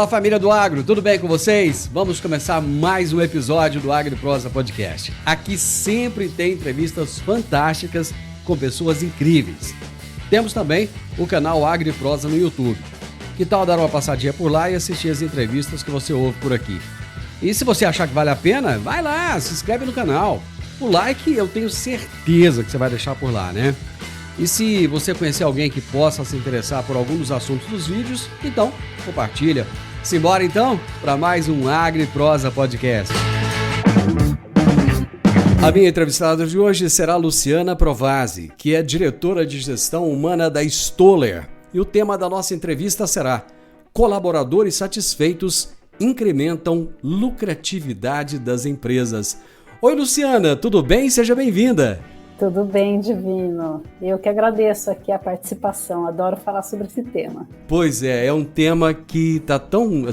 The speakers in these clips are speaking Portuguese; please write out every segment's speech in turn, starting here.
Fala, família do Agro, tudo bem com vocês? Vamos começar mais um episódio do AgriProsa Podcast. Aqui sempre tem entrevistas fantásticas com pessoas incríveis. Temos também o canal AgriProsa no YouTube. Que tal dar uma passadinha por lá e assistir as entrevistas que você ouve por aqui? E se você achar que vale a pena, vai lá, se inscreve no canal. O like eu tenho certeza que você vai deixar por lá, né? E se você conhecer alguém que possa se interessar por algum dos assuntos dos vídeos, então compartilha. Simbora então para mais um AgriProsa Podcast. A minha entrevistada de hoje será Luciana Provasi, que é diretora de gestão humana da Stoller. E o tema da nossa entrevista será: colaboradores satisfeitos incrementam lucratividade das empresas. Oi, Luciana, tudo bem? Seja bem-vinda. Tudo bem, Divino. Eu que agradeço aqui a participação, adoro falar sobre esse tema. Pois é um tema que tá tão,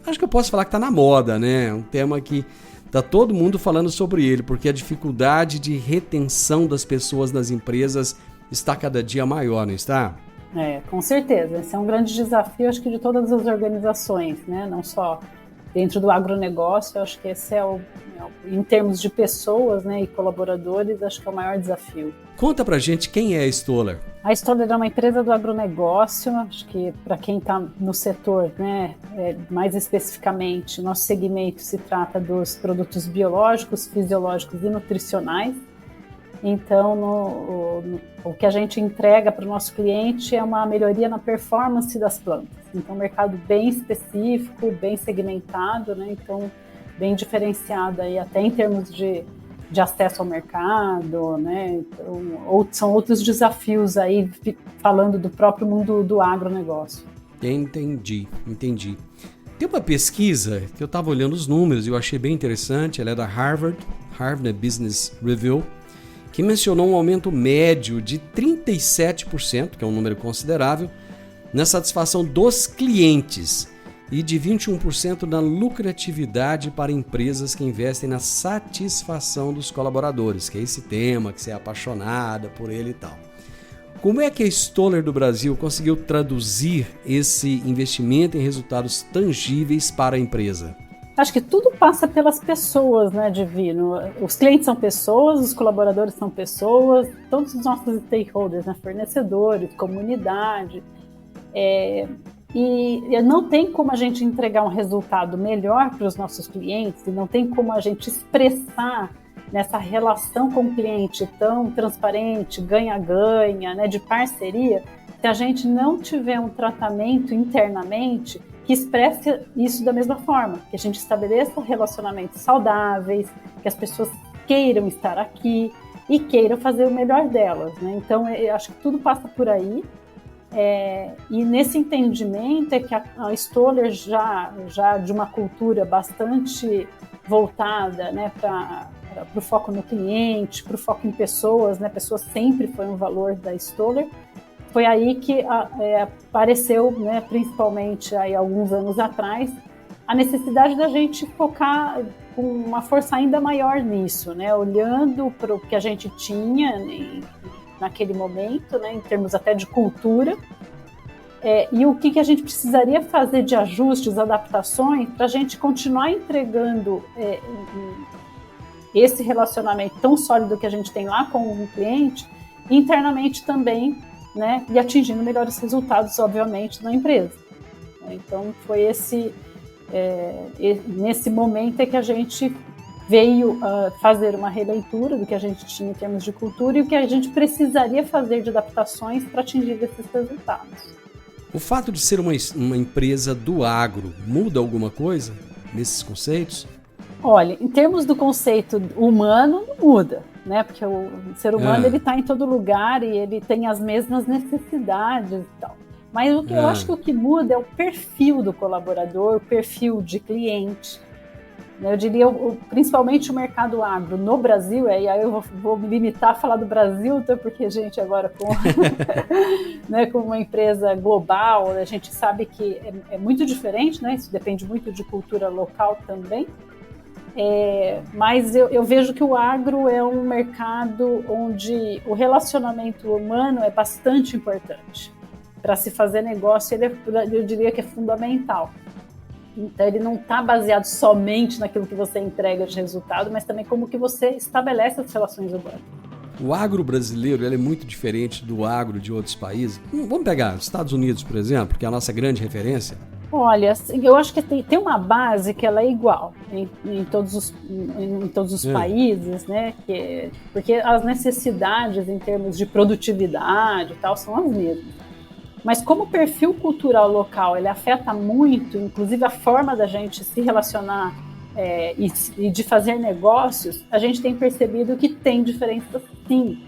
acho que eu posso falar que tá na moda, né? É um tema que tá todo mundo falando sobre ele, porque a dificuldade de retenção das pessoas nas empresas está cada dia maior, não está? Com certeza. Esse é um grande desafio, acho que de todas as organizações, né? Não só dentro do agronegócio, acho que esse em termos de pessoas, né, e colaboradores, acho que é o maior desafio. Conta pra gente quem é a Stoller. A Stoller é uma empresa do agronegócio, acho que para quem está no setor, né, mais especificamente, nosso segmento se trata dos produtos biológicos, fisiológicos e nutricionais. Então, o que a gente entrega para o nosso cliente é uma melhoria na performance das plantas. Então, um mercado bem específico, bem segmentado, né? Então, bem diferenciado aí, até em termos de acesso ao mercado, né? Então, são outros desafios aí, falando do próprio mundo do agronegócio. Entendi. Tem uma pesquisa que eu estava olhando os números e eu achei bem interessante, ela é da Harvard Business Review, que mencionou um aumento médio de 37%, que é um número considerável, na satisfação dos clientes e de 21% na lucratividade para empresas que investem na satisfação dos colaboradores, que é esse tema, que você é apaixonada por ele e tal. Como é que a Stoller do Brasil conseguiu traduzir esse investimento em resultados tangíveis para a empresa? Acho que tudo passa pelas pessoas, né, Divino? Os clientes são pessoas, os colaboradores são pessoas, todos os nossos stakeholders, né, fornecedores, comunidade. E não tem como a gente entregar um resultado melhor para os nossos clientes, e não tem como a gente expressar nessa relação com o cliente tão transparente, ganha-ganha, né, de parceria, se a gente não tiver um tratamento internamente que expresse isso da mesma forma, que a gente estabeleça relacionamentos saudáveis, que as pessoas queiram estar aqui e queiram fazer o melhor delas, né? Então, eu acho que tudo passa por aí. E nesse entendimento é que a Stoller já de uma cultura bastante voltada, né, para o foco no cliente, para o foco em pessoas, né? Pessoas sempre foi um valor da Stoller. Foi aí que apareceu, né, principalmente aí, alguns anos atrás, a necessidade da gente focar com uma força ainda maior nisso, né, olhando para o que a gente tinha naquele momento, né, em termos até de cultura, e o que a gente precisaria fazer de ajustes, adaptações, para a gente continuar entregando esse relacionamento tão sólido que a gente tem lá com o cliente, internamente também, né, e atingindo melhores resultados, obviamente, na empresa. Então, foi nesse momento que a gente veio fazer uma releitura do que a gente tinha em termos de cultura e o que a gente precisaria fazer de adaptações para atingir esses resultados. O fato de ser uma empresa do agro muda alguma coisa nesses conceitos? Olha, em termos do conceito humano, muda, né? Porque o ser humano ele está em todo lugar e ele tem as mesmas necessidades e tal. Mas o que eu acho que o que muda é o perfil do colaborador, o perfil de cliente. Eu diria, principalmente o mercado agro no Brasil, e aí eu vou me limitar a falar do Brasil, até porque, gente, agora né, com uma empresa global, a gente sabe que é muito diferente, né? Isso depende muito de cultura local também. Mas eu vejo que o agro é um mercado onde o relacionamento humano é bastante importante. para se fazer negócio, eu diria que é fundamental. Então, ele não está baseado somente naquilo que você entrega de resultado, mas também como que você estabelece as relações urbanas. O agro brasileiro ele é muito diferente do agro de outros países. Vamos pegar os Estados Unidos, por exemplo, que é a nossa grande referência. Olha, eu acho que tem uma base que ela é igual em todos os países, né? Porque as necessidades em termos de produtividade e tal são as mesmas. Mas como o perfil cultural local ele afeta muito, inclusive a forma da gente se relacionar e de fazer negócios, a gente tem percebido que tem diferença sim.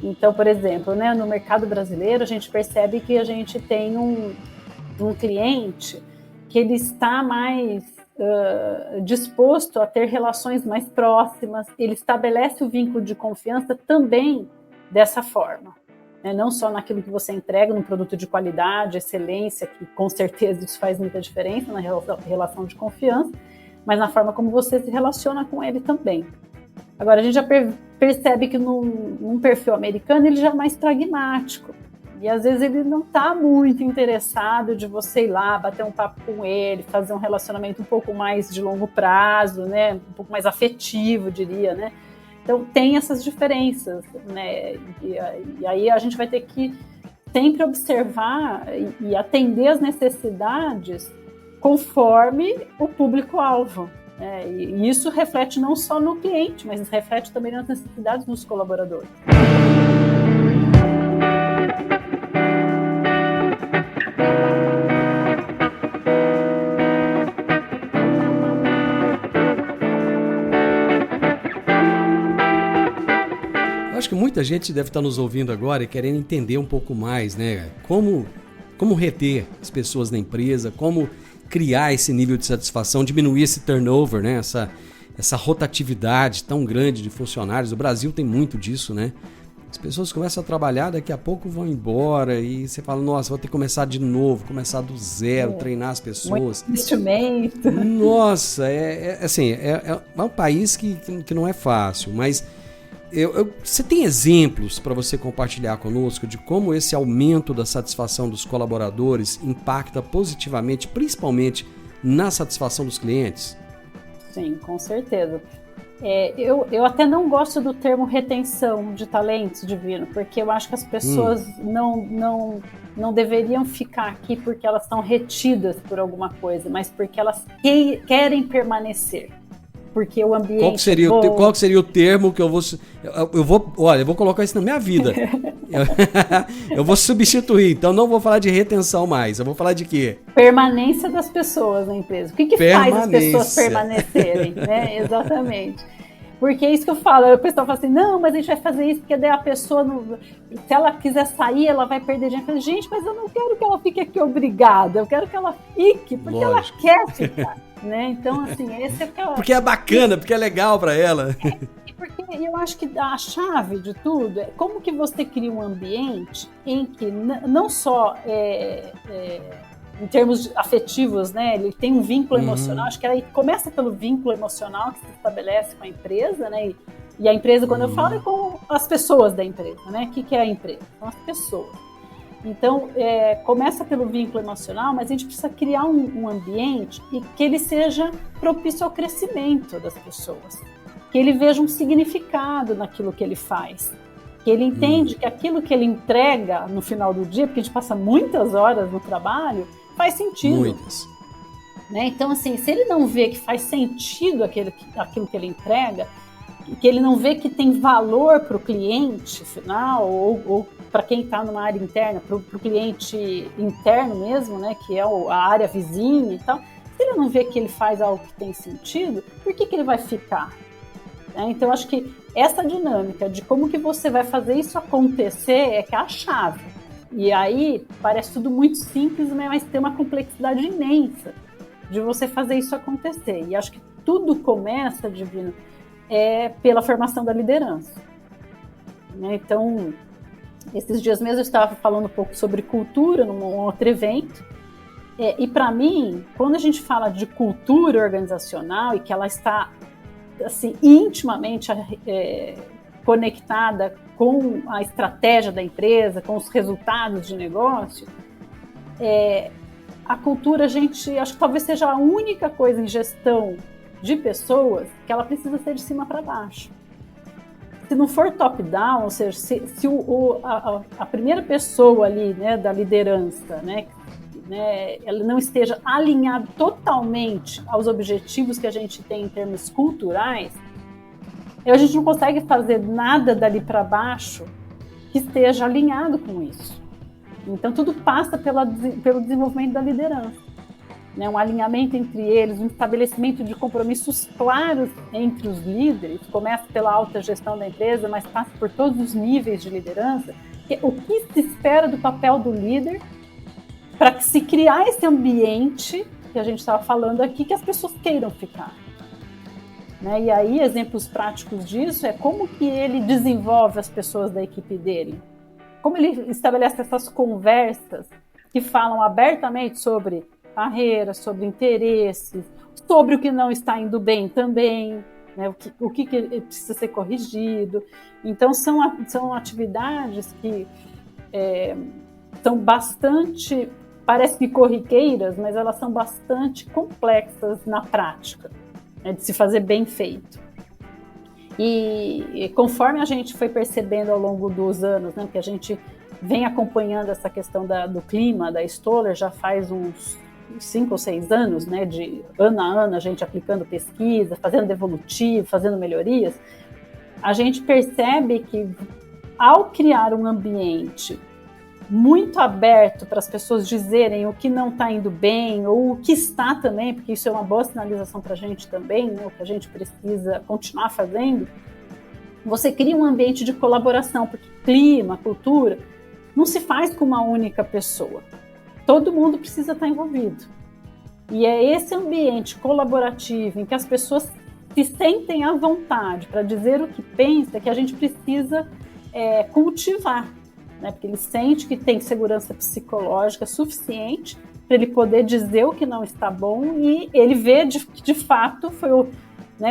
Então, por exemplo, né, no mercado brasileiro, a gente percebe que a gente tem um cliente que ele está mais disposto a ter relações mais próximas, ele estabelece o vínculo de confiança também dessa forma. Né? Não só naquilo que você entrega, num produto de qualidade, excelência, que com certeza isso faz muita diferença na relação de confiança, mas na forma como você se relaciona com ele também. Agora, a gente já percebe que num perfil americano ele já é mais pragmático. E às vezes ele não está muito interessado de você ir lá, bater um papo com ele, fazer um relacionamento um pouco mais de longo prazo, né? Um pouco mais afetivo, diria, né? Então tem essas diferenças, né? E aí a gente vai ter que sempre observar e atender as necessidades conforme o público-alvo. E isso reflete não só no cliente, mas reflete também nas necessidades dos colaboradores. Acho que muita gente deve estar nos ouvindo agora e querendo entender um pouco mais, né? Como reter as pessoas na empresa, como criar esse nível de satisfação, diminuir esse turnover, né? Essa rotatividade tão grande de funcionários. O Brasil tem muito disso, né? As pessoas começam a trabalhar, daqui a pouco vão embora e você fala, nossa, vou ter que começar de novo, começar do zero, treinar as pessoas. Muito investimento. Nossa, é um país que não é fácil, mas você tem exemplos para você compartilhar conosco de como esse aumento da satisfação dos colaboradores impacta positivamente, principalmente na satisfação dos clientes? Sim, com certeza. Eu até não gosto do termo retenção de talentos, Divino, porque eu acho que as pessoas não deveriam ficar aqui porque elas estão retidas por alguma coisa, mas porque elas querem permanecer. Porque o ambiente qual que seria o termo que eu vou colocar isso na minha vida. Eu vou substituir, então não vou falar de retenção mais, eu vou falar de quê? Permanência das pessoas na empresa. O que faz as pessoas permanecerem? Né? Exatamente. Porque é isso que eu falo, o pessoal fala assim, não, mas a gente vai fazer isso porque daí a pessoa, se ela quiser sair, ela vai perder dinheiro. Eu falo, gente, mas eu não quero que ela fique aqui obrigada, eu quero que ela fique, porque ela quer ficar. Né? Então, assim, esse é o que ela... Porque é bacana, porque é legal para ela. Porque eu acho que a chave de tudo é como que você cria um ambiente em que não só em termos afetivos, né, ele tem um vínculo emocional, acho que ela começa pelo vínculo emocional que se estabelece com a empresa, né, e a empresa, quando eu falo, é com as pessoas da empresa, né, o que é a empresa? São as pessoas. Então, começa pelo vínculo emocional, mas a gente precisa criar um ambiente e que ele seja propício ao crescimento das pessoas, que ele veja um significado naquilo que ele faz, que ele entende que aquilo que ele entrega no final do dia, porque a gente passa muitas horas no trabalho, faz sentido. Muitas. Né? Então, assim, se ele não vê que faz sentido aquilo que ele entrega, que ele não vê que tem valor para o cliente final ou para quem está numa área interna, para o cliente interno mesmo, né, que é a área vizinha e tal, se ele não vê que ele faz algo que tem sentido, por que ele vai ficar? Então, acho que essa dinâmica de como que você vai fazer isso acontecer é que é a chave. E aí, parece tudo muito simples, mas tem uma complexidade imensa de você fazer isso acontecer. E acho que tudo começa, Divino, pela formação da liderança. Então, esses dias mesmo eu estava falando um pouco sobre cultura num outro evento, e para mim, quando a gente fala de cultura organizacional e que ela está assim, intimamente conectada com a estratégia da empresa, com os resultados de negócio, a cultura, acho que talvez seja a única coisa em gestão de pessoas que ela precisa ser de cima para baixo. Se não for top-down, ou seja, se a primeira pessoa ali, né, da liderança, né, ela não esteja alinhada totalmente aos objetivos que a gente tem em termos culturais, a gente não consegue fazer nada dali para baixo que esteja alinhado com isso. Então, tudo passa pelo desenvolvimento da liderança, né? Um alinhamento entre eles, um estabelecimento de compromissos claros entre os líderes, começa pela alta gestão da empresa, mas passa por todos os níveis de liderança. O que se espera do papel do líder para que se criar esse ambiente que a gente estava falando aqui, que as pessoas queiram ficar. Né? E aí, exemplos práticos disso é como que ele desenvolve as pessoas da equipe dele, como ele estabelece essas conversas que falam abertamente sobre carreira, sobre interesses, sobre o que não está indo bem também, né? o que precisa ser corrigido. Então, são atividades que são bastante, parece que corriqueiras, mas elas são bastante complexas na prática, né, de se fazer bem feito. E conforme a gente foi percebendo ao longo dos anos, né, que a gente vem acompanhando essa questão do clima, da Stoller, já faz uns 5 ou 6 anos, né, de ano a ano a gente aplicando pesquisa, fazendo devolutivo, fazendo melhorias, a gente percebe que ao criar um ambiente muito aberto para as pessoas dizerem o que não está indo bem ou o que está também, porque isso é uma boa sinalização para a gente também, né, o que a gente precisa continuar fazendo, você cria um ambiente de colaboração, porque clima, cultura, não se faz com uma única pessoa. Todo mundo precisa estar envolvido. E é esse ambiente colaborativo em que as pessoas se sentem à vontade para dizer o que pensa que a gente precisa cultivar. Né, porque ele sente que tem segurança psicológica suficiente para ele poder dizer o que não está bom e ele vê que de fato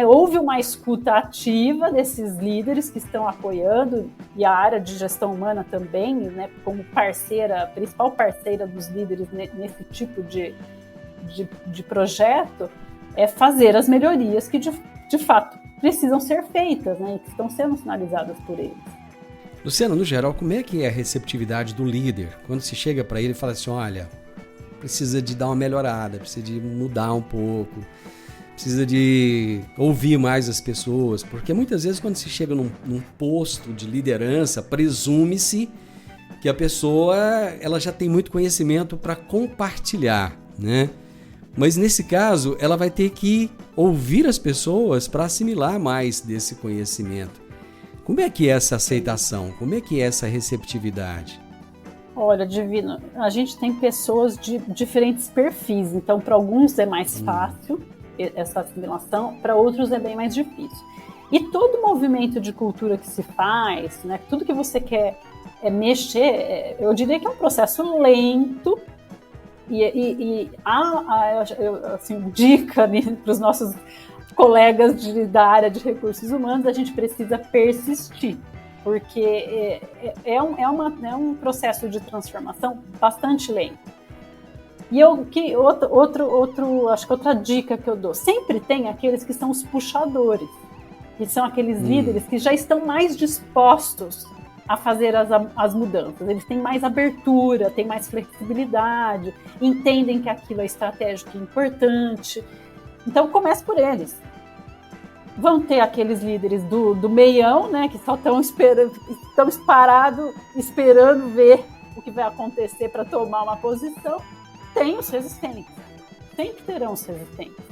houve uma escuta ativa desses líderes que estão apoiando e a área de gestão humana também, né, como principal parceira dos líderes nesse tipo de projeto, é fazer as melhorias que de fato precisam ser feitas, né, e que estão sendo sinalizadas por eles. Luciana, no geral, como é que é a receptividade do líder? Quando se chega para ele e fala assim, olha, precisa de dar uma melhorada, precisa de mudar um pouco, precisa de ouvir mais as pessoas, porque muitas vezes quando se chega num posto de liderança, presume-se que a pessoa ela já tem muito conhecimento para compartilhar, né? Mas nesse caso, ela vai ter que ouvir as pessoas para assimilar mais desse conhecimento. Como é que é essa aceitação? Como é que é essa receptividade? Olha, Divino, a gente tem pessoas de diferentes perfis, então para alguns é mais fácil essa assimilação, para outros é bem mais difícil. E todo movimento de cultura que se faz, né, tudo que você quer mexer, eu diria que é um processo lento e assim, dica para os nossos colegas da área de recursos humanos, a gente precisa persistir, porque é um processo de transformação bastante lento. E acho que outra dica que eu dou, sempre tem aqueles que são os puxadores, que são aqueles líderes que já estão mais dispostos a fazer as mudanças, eles têm mais abertura, têm mais flexibilidade, entendem que aquilo é estratégico e importante. Então, comece por eles. Vão ter aqueles líderes do meião, né, que só estão parados, esperando ver o que vai acontecer para tomar uma posição. Tem os resistentes. Sempre terão os resistentes.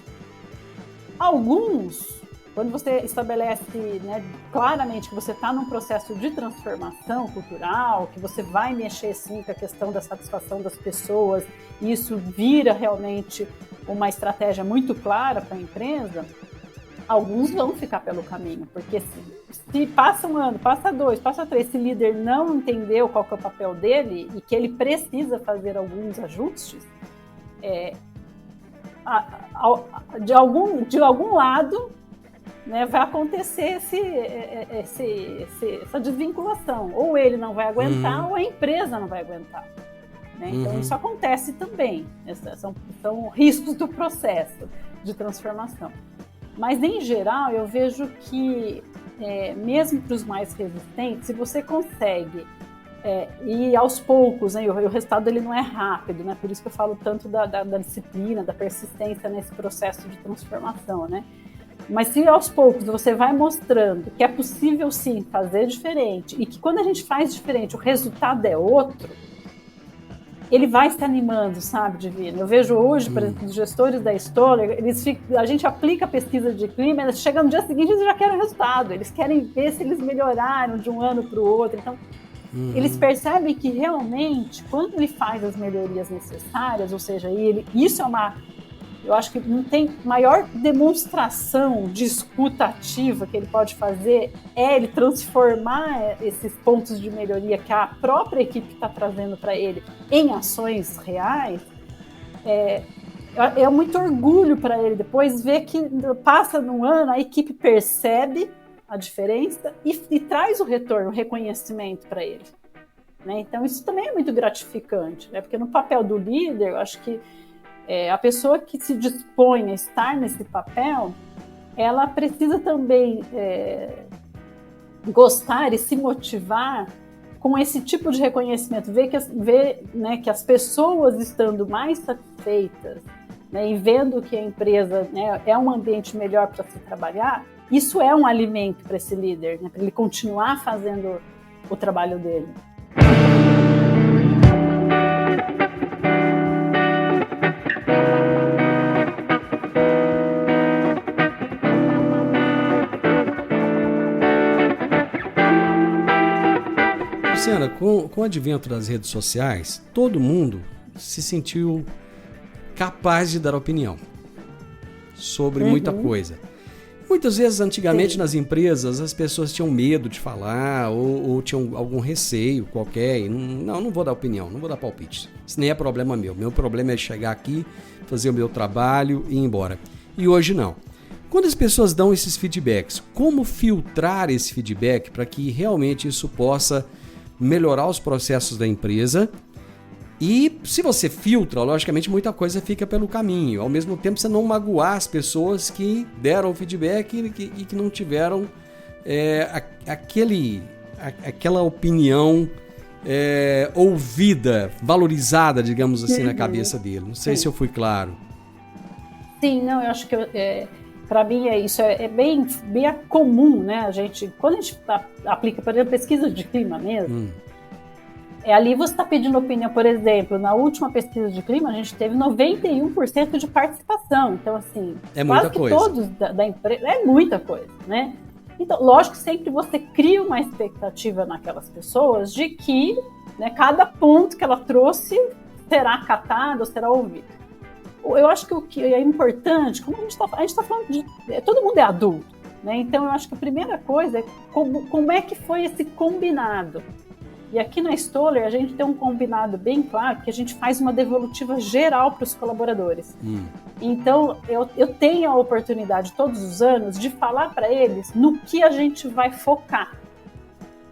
Alguns, quando você estabelece, né, claramente que você está num processo de transformação cultural, que você vai mexer sim com a questão da satisfação das pessoas, e isso vira realmente uma estratégia muito clara para a empresa, alguns vão ficar pelo caminho, porque se passa um ano, passa 2, passa 3, esse líder não entendeu qual que é o papel dele e que ele precisa fazer alguns ajustes, de algum lado né, vai acontecer essa desvinculação. Ou ele não vai aguentar, ou a empresa não vai aguentar. Né? Então, isso acontece também. São riscos do processo de transformação. Mas, em geral, eu vejo que, mesmo para os mais resistentes, se você consegue ir aos poucos, né, o resultado ele não é rápido, né? Por isso que eu falo tanto da disciplina, da persistência nesse processo de transformação, né? Mas se aos poucos você vai mostrando que é possível sim fazer diferente e que quando a gente faz diferente o resultado é outro, ele vai se animando, sabe, Divino? Eu vejo hoje, por exemplo, os gestores da Stoller, a gente aplica a pesquisa de clima, eles chegam no dia seguinte e já querem o resultado, eles querem ver se eles melhoraram de um ano para o outro, então eles percebem que realmente, quando ele faz as melhorias necessárias, ou seja, isso é eu acho que não tem maior demonstração de escuta ativa que ele pode fazer ele transformar esses pontos de melhoria que a própria equipe está trazendo para ele em ações reais. É muito orgulho para ele depois ver que passa num ano, a equipe percebe a diferença e traz o retorno, o reconhecimento para ele. Né? Então isso também é muito gratificante, né? Porque no papel do líder, eu acho que a pessoa que se dispõe a estar nesse papel, ela precisa também gostar e se motivar com esse tipo de reconhecimento, ver, né, que as pessoas estando mais satisfeitas, né, e vendo que a empresa, né, é um ambiente melhor para se trabalhar, isso é um alimento para esse líder, né, para ele continuar fazendo o trabalho dele. Luciana, com o advento das redes sociais, todo mundo se sentiu capaz de dar opinião sobre muita coisa. Muitas vezes, antigamente, Sim. nas empresas, as pessoas tinham medo de falar ou tinham algum receio qualquer. E não vou dar opinião, não vou dar palpite. Isso nem é problema meu. Meu problema é chegar aqui, fazer o meu trabalho e ir embora. E hoje não. Quando as pessoas dão esses feedbacks, como filtrar esse feedback para que realmente isso possa melhorar os processos da empresa? E se você filtra, logicamente muita coisa fica pelo caminho. Ao mesmo tempo, você não magoar as pessoas que deram o feedback e que não tiveram aquela opinião ouvida, valorizada, digamos assim, na cabeça dele. Não sei se eu fui claro. Sim, não, eu acho que para mim isso é bem comum, né? Quando a gente aplica, por exemplo, pesquisa de clima mesmo, ali você está pedindo opinião. Por exemplo, na última pesquisa de clima, a gente teve 91% de participação. Então, assim, quase que todos da empresa, é muita coisa, né? Então, lógico que sempre você cria uma expectativa naquelas pessoas de que, né, cada ponto que ela trouxe será acatado ou será ouvido. Eu acho que o que é importante, como a gente está falando de... todo mundo é adulto, né? Então, eu acho que a primeira coisa é como é que foi esse combinado. E aqui na Stoller, a gente tem um combinado bem claro, que a gente faz uma devolutiva geral para os colaboradores. Então, eu tenho a oportunidade todos os anos de falar para eles no que a gente vai focar.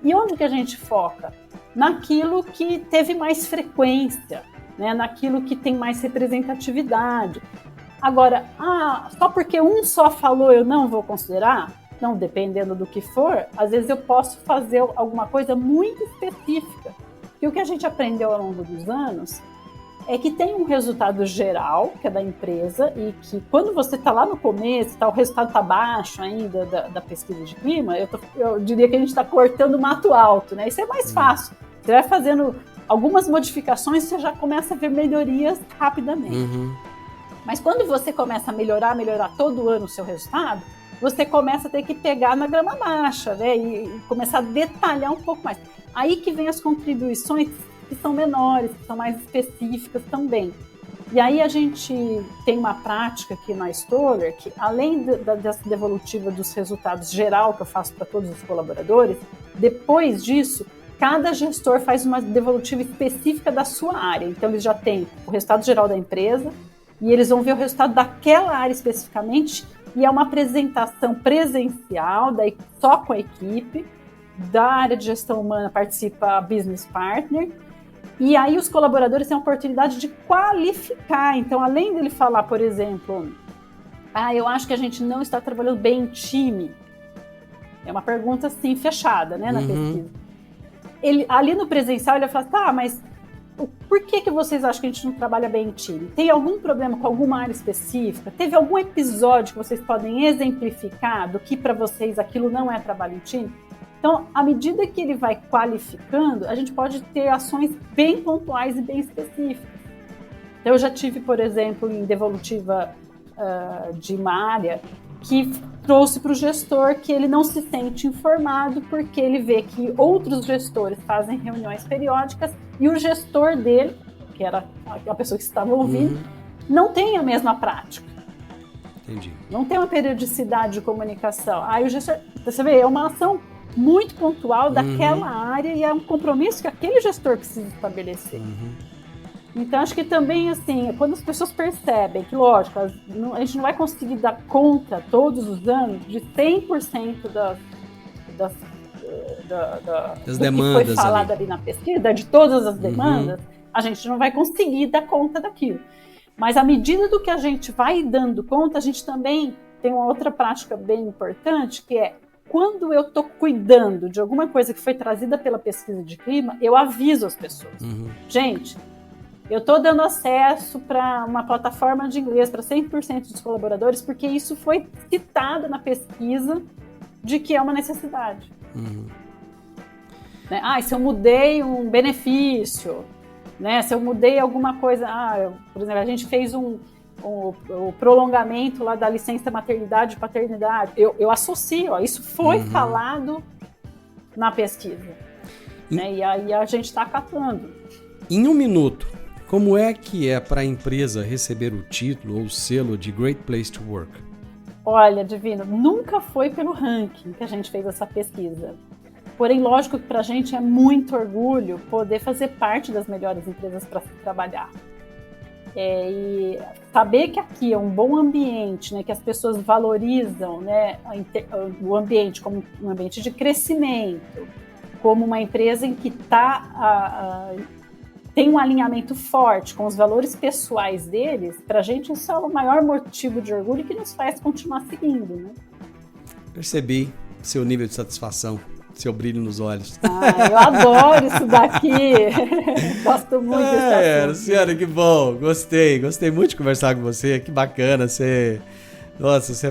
E onde que a gente foca? Naquilo que teve mais frequência, né? Naquilo que tem mais representatividade. Agora, só porque um só falou eu não vou considerar? Não, dependendo do que for, às vezes eu posso fazer alguma coisa muito específica. E o que a gente aprendeu ao longo dos anos é que tem um resultado geral, que é da empresa, e que quando você está lá no começo, o resultado está baixo ainda da pesquisa de clima, eu diria que a gente está cortando mato alto, né? Isso é mais fácil. Você vai fazendo algumas modificações, você já começa a ver melhorias rapidamente. Mas quando você começa a melhorar todo ano o seu resultado, você começa a ter que pegar na grama baixa, né? E começar a detalhar um pouco mais. Aí que vem as contribuições que são menores, que são mais específicas também. E aí a gente tem uma prática aqui na Stoller, que além dessa devolutiva dos resultados geral que eu faço para todos os colaboradores, depois disso, cada gestor faz uma devolutiva específica da sua área. Então eles já têm o resultado geral da empresa, e eles vão ver o resultado daquela área especificamente e é uma apresentação presencial, daí só com a equipe. Da área de gestão humana participa a business partner, e aí os colaboradores têm a oportunidade de qualificar. Então, além dele falar, por exemplo, eu acho que a gente não está trabalhando bem em time, é uma pergunta assim, fechada, né, na pesquisa. Ali no presencial ele vai falar, mas por que vocês acham que a gente não trabalha bem em time? Tem algum problema com alguma área específica? Teve algum episódio que vocês podem exemplificar do que para vocês aquilo não é trabalho em time? Então, à medida que ele vai qualificando, a gente pode ter ações bem pontuais e bem específicas. Eu já tive, por exemplo, em devolutiva de uma área que trouxe para o gestor que ele não se sente informado porque ele vê que outros gestores fazem reuniões periódicas e o gestor dele, que era a pessoa que estava ouvindo, não tem a mesma prática. Entendi. Não tem uma periodicidade de comunicação. Aí o gestor, você vê, é uma ação muito pontual daquela área e é um compromisso que aquele gestor precisa estabelecer. Então, acho que também, assim, quando as pessoas percebem que, lógico, a gente não vai conseguir dar conta todos os anos de 100% das demandas que foi falado ali na pesquisa, de todas as demandas, a gente não vai conseguir dar conta daquilo. Mas à medida do que a gente vai dando conta, a gente também tem uma outra prática bem importante, que é quando eu estou cuidando de alguma coisa que foi trazida pela pesquisa de clima, eu aviso as pessoas. Gente, eu estou dando acesso para uma plataforma de inglês para 100% dos colaboradores, porque isso foi citado na pesquisa de que é uma necessidade. Né? Se eu mudei um benefício, né? Se eu mudei alguma coisa... por exemplo, a gente fez o prolongamento lá da licença maternidade e paternidade. Eu associo, isso foi falado na pesquisa. Né? E aí a gente está acatando. Em um minuto, como é que é para a empresa receber o título ou o selo de Great Place to Work? Olha, Divino, nunca foi pelo ranking que a gente fez essa pesquisa. Porém, lógico que para a gente é muito orgulho poder fazer parte das melhores empresas para se trabalhar. E saber que aqui é um bom ambiente, né, que as pessoas valorizam, né, o ambiente como um ambiente de crescimento, como uma empresa em que tem um alinhamento forte com os valores pessoais deles, para a gente isso é o maior motivo de orgulho que nos faz continuar seguindo. Né? Percebi seu nível de satisfação. Seu brilho nos olhos. Eu adoro isso daqui. Gosto muito desse assunto. Luciana, que bom. Gostei muito de conversar com você. Que bacana. Você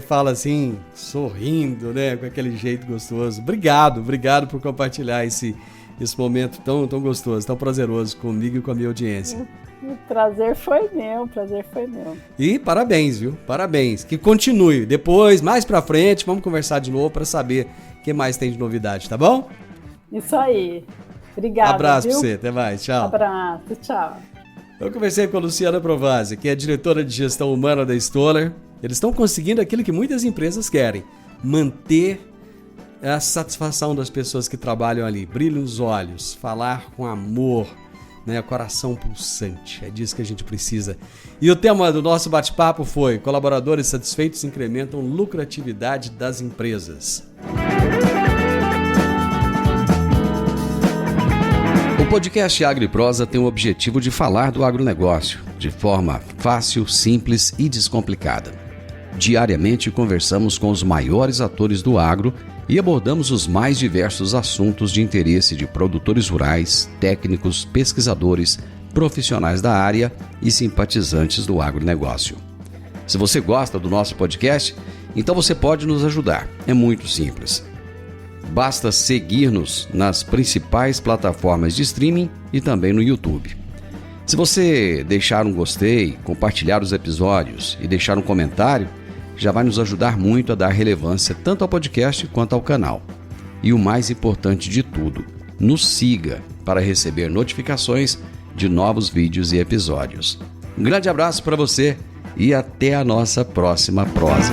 fala assim, sorrindo, né? Com aquele jeito gostoso. Obrigado por compartilhar esse momento tão gostoso, tão prazeroso comigo e com a minha audiência. O prazer foi meu. E parabéns, viu? Parabéns. Que continue. Depois, mais pra frente, vamos conversar de novo para saber o que mais tem de novidade, tá bom? Isso aí. Obrigada. Abraço pra você. Até mais. Tchau. Abraço. Tchau. Eu conversei com a Luciana Provasi, que é diretora de gestão humana da Stoller. Eles estão conseguindo aquilo que muitas empresas querem. Manter a satisfação das pessoas que trabalham ali. Brilho nos olhos. Falar com amor. Né, coração pulsante, é disso que a gente precisa. E o tema do nosso bate-papo foi: colaboradores satisfeitos incrementam lucratividade das empresas. O podcast Agro e Prosa tem o objetivo de falar do agronegócio de forma fácil, simples e descomplicada. Diariamente conversamos com os maiores atores do agro e abordamos os mais diversos assuntos de interesse de produtores rurais, técnicos, pesquisadores, profissionais da área e simpatizantes do agronegócio. Se você gosta do nosso podcast, então você pode nos ajudar. É muito simples. Basta seguir-nos nas principais plataformas de streaming e também no YouTube. Se você deixar um gostei, compartilhar os episódios e deixar um comentário, já vai nos ajudar muito a dar relevância tanto ao podcast quanto ao canal. E o mais importante de tudo, nos siga para receber notificações de novos vídeos e episódios. Um grande abraço para você e até a nossa próxima prosa.